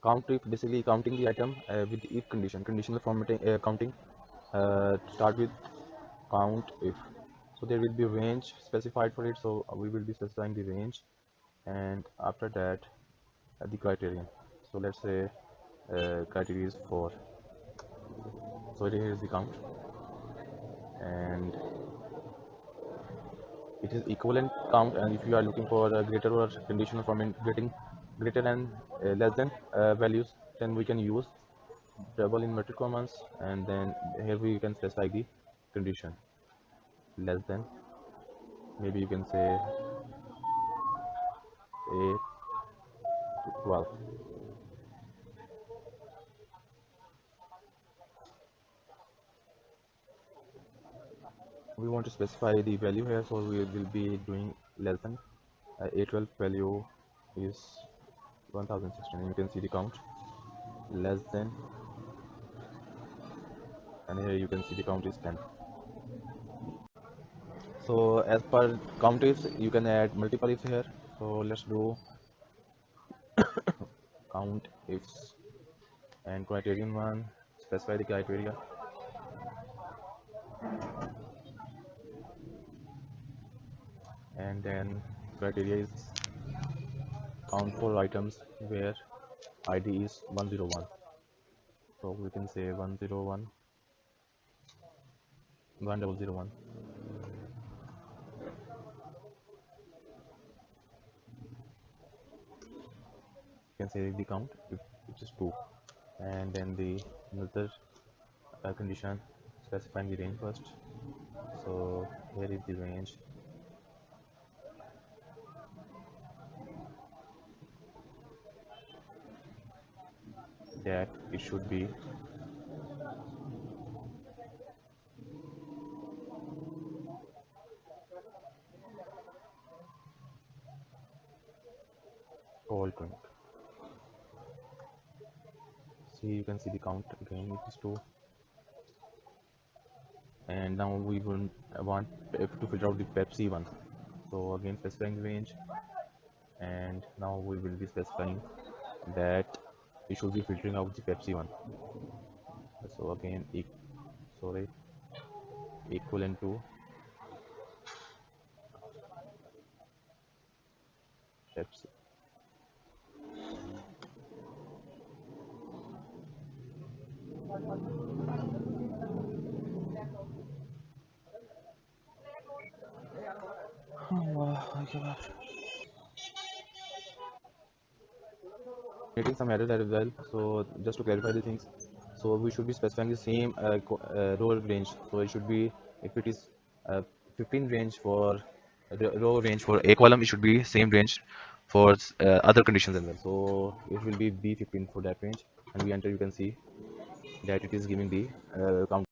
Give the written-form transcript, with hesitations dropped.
CountIF basically counting the item with the if condition. Conditional formatting counting start with CountIF. So there will be range specified for it. So we will be specifying the range, and after that the criterion. So let's say criteria is 4. So here is the count, and it is equivalent count. And if you are looking for a greater or conditional from getting greater than less than values, then we can use double inverted commas, and then here we can specify the condition less than, maybe you can say 8 to 12. We want to specify the value here, so we will be doing less than. A12 value is 1016. You can see the count less than, and here you can see the count is 10. So as per count ifs, you can add multiple ifs here. So let's do count ifs and criterion one. Specify the criteria, and then criteria is count for items where ID is 101. So we can say 101 1001. You can say the count if it is 2, and then the another condition specifying the range first. So here is the range, that it should be all 20. See, you can see the count again, it is 2. And now we will want to filter out the Pepsi one. So again specifying the range, and now we will be specifying that we should be filtering out the Pepsi one. So again equivalent to Pepsi. Getting some errors as well. So just to clarify the things, so we should be specifying the same row range. So it should be, if it is 15 range for the row range for a column, it should be same range for other conditions as well. So it will be B15 for that range, and we enter, you can see that it is giving the count